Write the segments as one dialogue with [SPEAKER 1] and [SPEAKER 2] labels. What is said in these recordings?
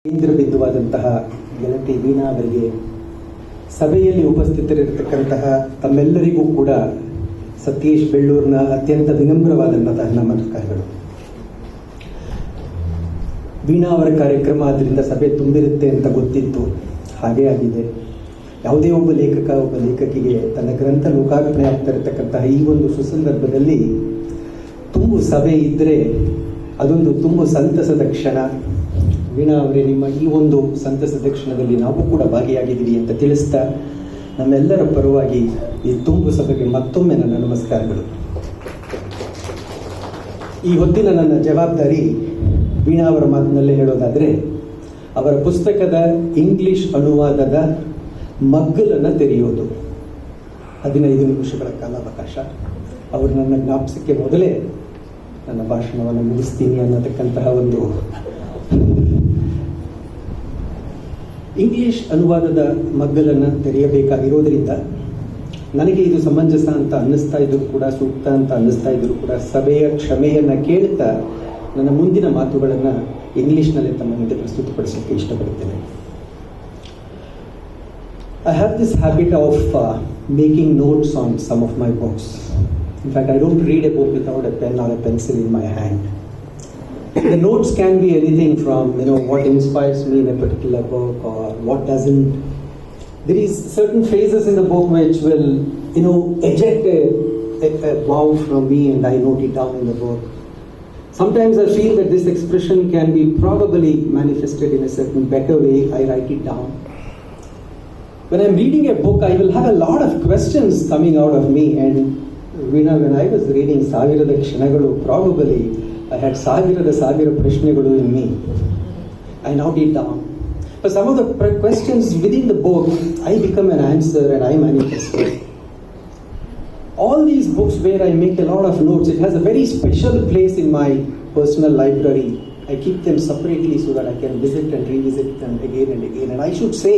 [SPEAKER 1] ಇಂದ್ರಬಿಂದುವಾದಂತಹ ಗೆಳತಿ ವೀಣಾ ಅವರಿಗೆ, ಸಭೆಯಲ್ಲಿ ಉಪಸ್ಥಿತರಿರತಕ್ಕಂತಹ ತಮ್ಮೆಲ್ಲರಿಗೂ ಕೂಡ ಸತೀಶ್ ಬೆಳ್ಳೂರಿನ ಅತ್ಯಂತ ವಿನಮ್ರವಾದಂತಹ ನಮಸ್ಕಾರಗಳು. ವೀಣಾ ಅವರ ಕಾರ್ಯಕ್ರಮ ಅದರಿಂದ ಸಭೆ ತುಂಬಿರುತ್ತೆ ಅಂತ ಗೊತ್ತಿತ್ತು, ಹಾಗೇ ಆಗಿದೆ. ಯಾವುದೇ ಒಬ್ಬ ಲೇಖಕಿಗೆ ತನ್ನ ಗ್ರಂಥ ಲೋಕಾರ್ಪಣೆ ಆಗ್ತಾ ಇರತಕ್ಕಂತಹ ಈ ಒಂದು ಸುಸಂದರ್ಭದಲ್ಲಿ ತುಂಬು ಸಭೆ ಇದ್ದರೆ ಅದೊಂದು ತುಂಬು ಸಂತಸದ ಕ್ಷಣ. ವೀಣಾ ಅವರೇ, ನಿಮ್ಮ ಈ ಒಂದು ಸಂತಸದ ಕ್ಷಣದಲ್ಲಿ ನಾವು ಕೂಡ ಭಾಗಿಯಾಗಿದ್ದೀವಿ ಅಂತ ತಿಳಿಸ್ತಾ ನಮ್ಮೆಲ್ಲರ ಪರವಾಗಿ ಈ ತುಂಬು ಸಭೆಗೆ ಮತ್ತೊಮ್ಮೆ ನನ್ನ ನಮಸ್ಕಾರಗಳು. ಈ ಹೊತ್ತಿನ ನನ್ನ ಜವಾಬ್ದಾರಿ ವೀಣಾ ಅವರ ಮಾತಿನಲ್ಲೇ ಹೇಳೋದಾದರೆ, ಅವರ ಪುಸ್ತಕದ ಇಂಗ್ಲಿಷ್ ಅನುವಾದದ ಮಗ್ಗಲನ್ನು ತೆರೆಯೋದು. 15 ನಿಮಿಷಗಳ ಕಾಲಾವಕಾಶ. ಅವರು ನನ್ನ ಜ್ಞಾಪಿಸಕ್ಕೆ ಮೊದಲೇ ನನ್ನ ಭಾಷಣವನ್ನು ಮುಗಿಸ್ತೀನಿ ಅನ್ನತಕ್ಕಂತಹ ಒಂದು ಇಂಗ್ಲಿಷ್ ಅನುವಾದದ ಮಗ್ಗಲನ್ನು ತೆರೆಯಬೇಕಾಗಿರೋದ್ರಿಂದ ನನಗೆ ಇದು ಸಮಂಜಸ ಅಂತ ಅನ್ನಿಸ್ತಾ ಇದ್ದರೂ ಕೂಡ, ಸೂಕ್ತ ಅಂತ ಅನ್ನಿಸ್ತಾ ಇದ್ದರೂ ಕೂಡ, ಸಭೆಯ ಕ್ಷಮೆಯನ್ನು ಕೇಳ್ತಾ ನನ್ನ ಮುಂದಿನ ಮಾತುಗಳನ್ನು ಇಂಗ್ಲಿಷ್ನಲ್ಲೇ ತಮ್ಮ ಮುಂದೆ ಪ್ರಸ್ತುತಪಡಿಸೋಕ್ಕೆ ಇಷ್ಟಪಡುತ್ತೇನೆ. I have this habit of making notes on some of my books. In fact, I don't read a book without a pen or a pencil in my hand. The notes can be anything from, what inspires me in a particular book or what doesn't. There is certain phrases in the book which will, eject a wow from me, and I note it down in the book. Sometimes I feel that this expression can be probably manifested in a certain better way. I write it down. When I'm reading a book, I will have a lot of questions coming out of me, and when I was reading Savirada Kshanagalu, probably I had Savira Prashnagalu in me. I note it down. But some of the questions within the book, I become an answer and I manifest it. All these books where I make a lot of notes, it has a very special place in my personal library. I keep them separately so that I can visit and revisit them again and again. And I should say,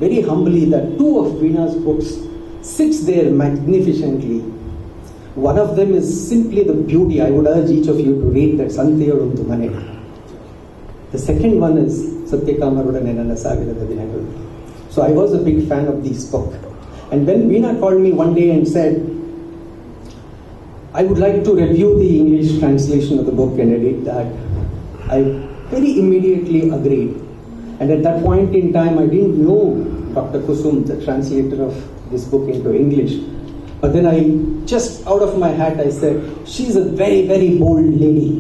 [SPEAKER 1] very humbly, that 2 of Veena's books sits there magnificently. One of them is simply the beauty. I would urge each of you to read that Santeyalundu Mane. The second one is Satyakamarudane Nanna Savirada Dinagalu. So I was a big fan of this book. And when Veena called me one day and said, I would like to review the English translation of the book and edit that, I very immediately agreed. And at that point in time, I didn't know Dr. Kusum, the translator of this book into English. But then I, just out of my hat, I said, she's a very, very bold lady.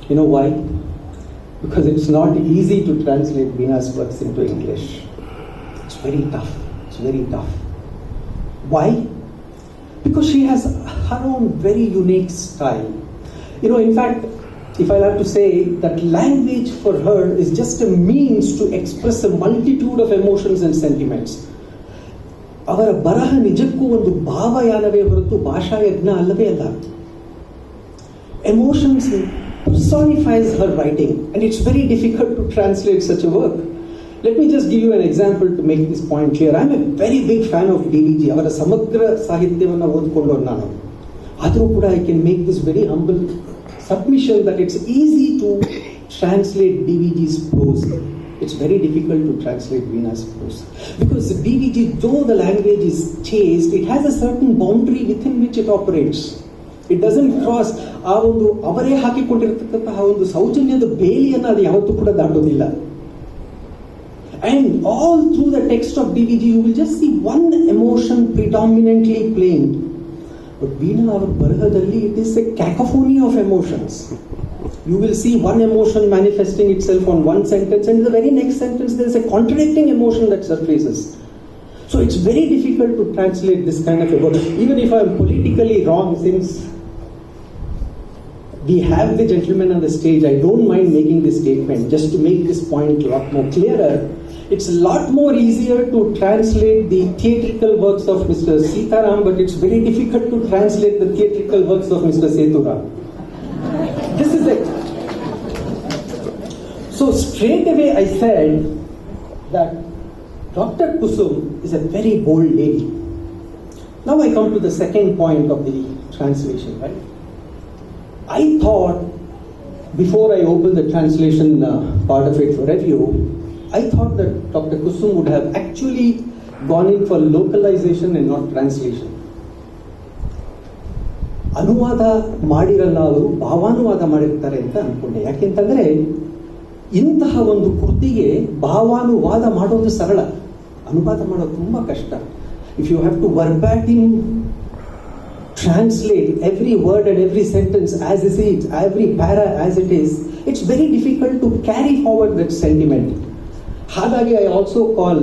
[SPEAKER 1] You know why? Because it's not easy to translate Veena's works into English. It's very tough. It's very tough. Why? Because she has her own very unique style. In fact, if I have to say that language for her is just a means to express a multitude of emotions and sentiments. ಅವರ ಬರಹ ನಿಜಕ್ಕೂ ಒಂದು ಭಾವಯಾನವೇ ಹೊರತು ಭಾಷಾಯಜ್ಞ ಅಲ್ಲವೇ ಅಲ್ಲ. Emotions personifies her writing, and it's very difficult to translate such a work. Let me just give you an example to make this point clear. I'm a very big fan of DVG. ಅವರ ಸಮಗ್ರ ಸಾಹಿತ್ಯವನ್ನು ಓದಿಕೊಂಡವರು ನಾನು. ಆದರೂ ಕೂಡ I can make this very humble submission that it's easy to translate DVG's prose. It's very difficult to translate Veena's prose. Because DVG, though the language is chaste, it has a certain boundary within which it operates. It doesn't cross ಆ ಒಂದು ಅವರೇ ಹಾಕಿಕೊಂಡಿರತಕ್ಕಂತಹ ಒಂದು ಸೌಜನ್ಯದ ಬೇಲಿಯನ್ನು ಅದು ಯಾವತ್ತೂ ಕೂಡ ದಾಟೋದಿಲ್ಲ. And all through the text of DVG, you will just see one emotion predominantly playing. But Veena our barahadalli, it is a cacophony of emotions. You will see one emotion manifesting itself on one sentence, and in the very next sentence there is a contradicting emotion that surfaces. So it's very difficult to translate this kind of a word. Even if I am politically wrong, since we have the gentleman on the stage, I don't mind making this statement just to make this point a lot more clearer. It's a lot more easier to translate the theatrical works of Mr. Sitaram, but it's very difficult to translate the theatrical works of Mr. Sethuram. This is it. So straight away I said that Dr. Kusum is a very bold lady. Now I come to the second point of the translation, right? I thought before I opened the translation part of it for review, I thought that Dr. Kusum would have actually gone in for localization and not translation. ಅನುವಾದ ಮಾಡಿರಲ್ಲ, ಅವರು ಭಾವಾನುವಾದ ಮಾಡಿರ್ತಾರೆ ಅಂತ ಅನ್ಕೊಂಡೆ. ಯಾಕೆಂತಂದ್ರೆ ಇಂತಹ ಒಂದು ಕೃತಿಗೆ ಭಾವಾನುವಾದ ಮಾಡೋದು ಸರಳ, ಅನುವಾದ ಮಾಡೋದು ತುಂಬಾ ಕಷ್ಟ. If you have to verbatim translate every word and every sentence as it is, every para as it is, it's very difficult to carry forward that sentiment. Hadagi, I also call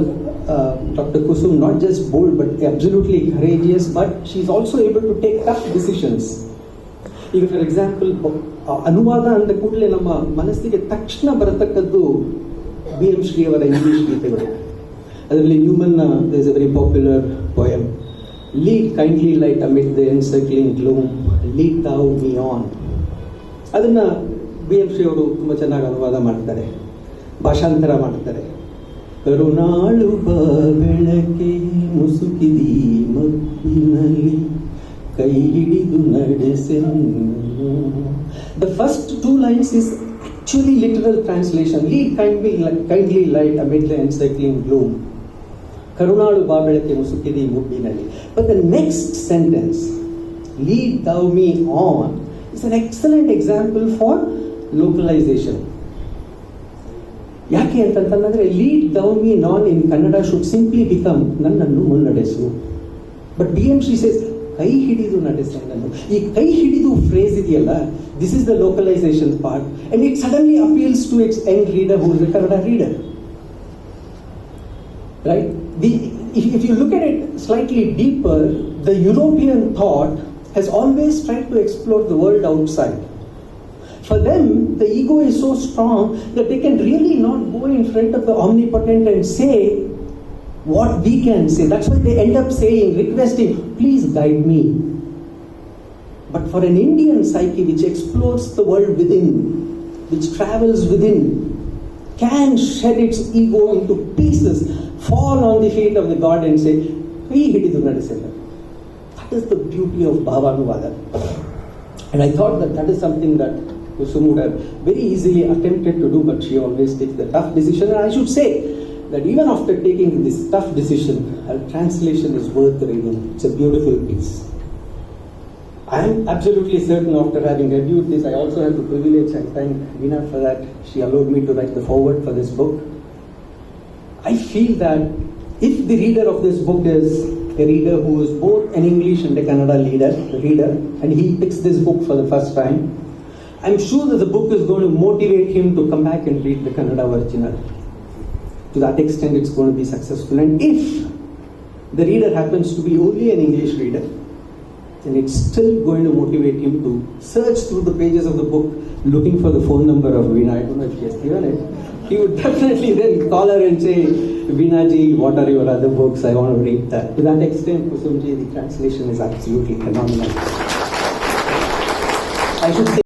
[SPEAKER 1] Dr. Kusum not just bold but absolutely courageous, but she's also able to take tough decisions. ಈಗ for example ಅನುವಾದ ಅಂದ ಕೂಡಲೇ ನಮ್ಮ ಮನಸ್ಸಿಗೆ ತಕ್ಷಣ ಬರತಕ್ಕದ್ದು BM Shri ಅವರ English ಗೀತೆಗಳು. ಅದರಲ್ಲಿ Newman there is a very popular poem, lead kindly light amid the encircling gloom, lead thou me on. ಅದನ್ನು BM ಶ್ರೀ ಅವರು ತುಂಬ ಚೆನ್ನಾಗಿ ಅನುವಾದ ಮಾಡ್ತಾರೆ, ಭಾಷಾಂತರ ಮಾಡ್ತಾರೆ. ಕರುಣಾಳು ಬೆಳಕೆ ಮುಸುಕಿದಿ ಮಬ್ಬಿನಲ್ಲಿ ಕೈ ಹಿಡಿದು ನಡೆಸೆನ್ನು. The first two lines is actually literal translation. Lead kindly light amid the encircling gloom. ಕರುಣಾಳು ಬೆಳಕೆ ಮುಸುಕಿದಿ ಮಬ್ಬಿನಲ್ಲಿ. But the next sentence, lead thou me on, is an excellent example for localization. ಯಾಕೆ ಅಂತಂತಂದ್ರೆ ಲೀಡ್ ದೌ ಮೀ ನಾನ್ in Kannada should simply become ನನ್ನನ್ನು ಮುನ್ನಡೆಸು. But BM Shri says ಕೈ ಹಿಡಿದು ನಡೆಸು ನನ್ನನ್ನು. ಈ ಕೈ ಹಿಡಿದು ಫ್ರೇಸ್ ಇದೆಯಲ್ಲ, this is the localization part, and it suddenly appeals to its young reader who is a Kannada reader. Right? If you look at it slightly deeper, the European thought has always tried to explore the world outside. For them, the ego is so strong that they can really not go in front of the omnipotent and say what we can say. That's why they end up saying, requesting, please guide me. But for an Indian psyche which explores the world within, which travels within, can shed its ego into pieces, fall on the feet of the God and say, "Hey, hididu nadisella." That is the beauty of Bhavanuvada. And I thought that is something that Kusum would have very easily attempted to do, but she always takes the tough decision. And I should say that even after taking this tough decision, her translation is worth reading. It's a beautiful piece. I am absolutely certain after having reviewed this, I also have the privilege, and thank Veena for that. She allowed me to write the foreword for this book. I feel that if the reader of this book is a reader who is both an English and a Kannada reader, and he picks this book for the first time, I'm sure that the book is going to motivate him to come back and read the Kannada original. To that extent, it's going to be successful. And if the reader happens to be only an English reader, then it's still going to motivate him to search through the pages of the book looking for the phone number of Veena. I don't know if he has given it. He would definitely then call her and say, "Veena ji, what are your other books? I want to read that." To that extent, Kusum ji, the translation is absolutely phenomenal. I should say